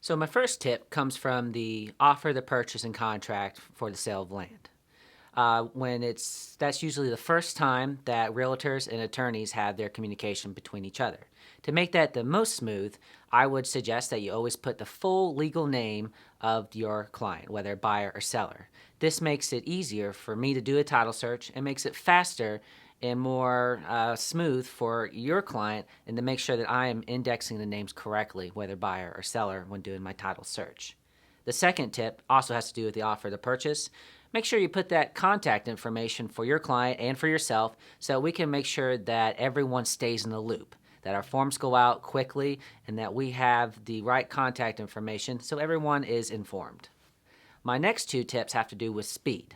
So my first tip comes from the offer, the purchase, and contract for the sale of land. That's usually the first time that realtors and attorneys have their communication between each other. To make that the most smooth, I would suggest that you always put the full legal name of your client, whether buyer or seller. This makes it easier for me to do a title search and makes it faster and more smooth for your client, and to make sure that I am indexing the names correctly, whether buyer or seller, when doing my title search. The second tip also has to do with the offer, the purchase. Make sure you put that contact information for your client and for yourself so we can make sure that everyone stays in the loop, that our forms go out quickly, and that we have the right contact information so everyone is informed. My next two tips have to do with speed.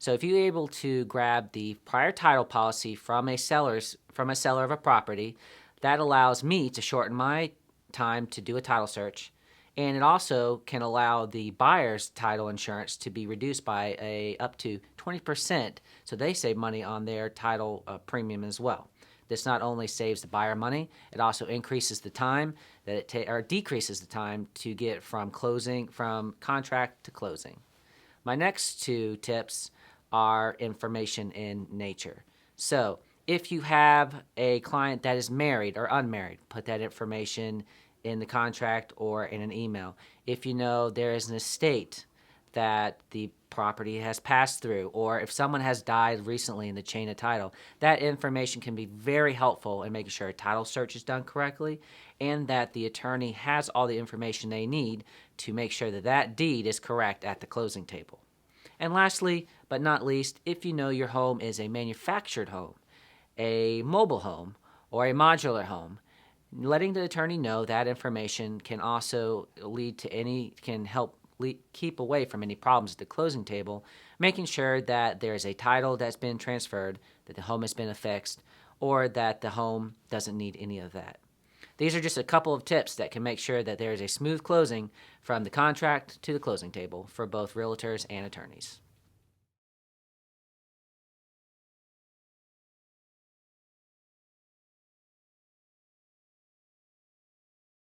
So if you're able to grab the prior title policy from a seller of a property, that allows me to shorten my time to do a title search, and it also can allow the buyer's title insurance to be reduced by up to 20%, so they save money on their title premium as well. This not only saves the buyer money, it also increases the time or decreases the time to get from contract to closing. My next two tips are information in nature. So, if you have a client that is married or unmarried, put that information in the contract or in an email. If you know there is an estate that the property has passed through, or if someone has died recently in the chain of title, that information can be very helpful in making sure a title search is done correctly and that the attorney has all the information they need to make sure that that deed is correct at the closing table. And lastly, but not least, if you know your home is a manufactured home, a mobile home, or a modular home, letting the attorney know that information can also keep away from any problems at the closing table, making sure that there is a title that's been transferred, that the home has been affixed, or that the home doesn't need any of that. These are just a couple of tips that can make sure that there is a smooth closing from the contract to the closing table for both realtors and attorneys.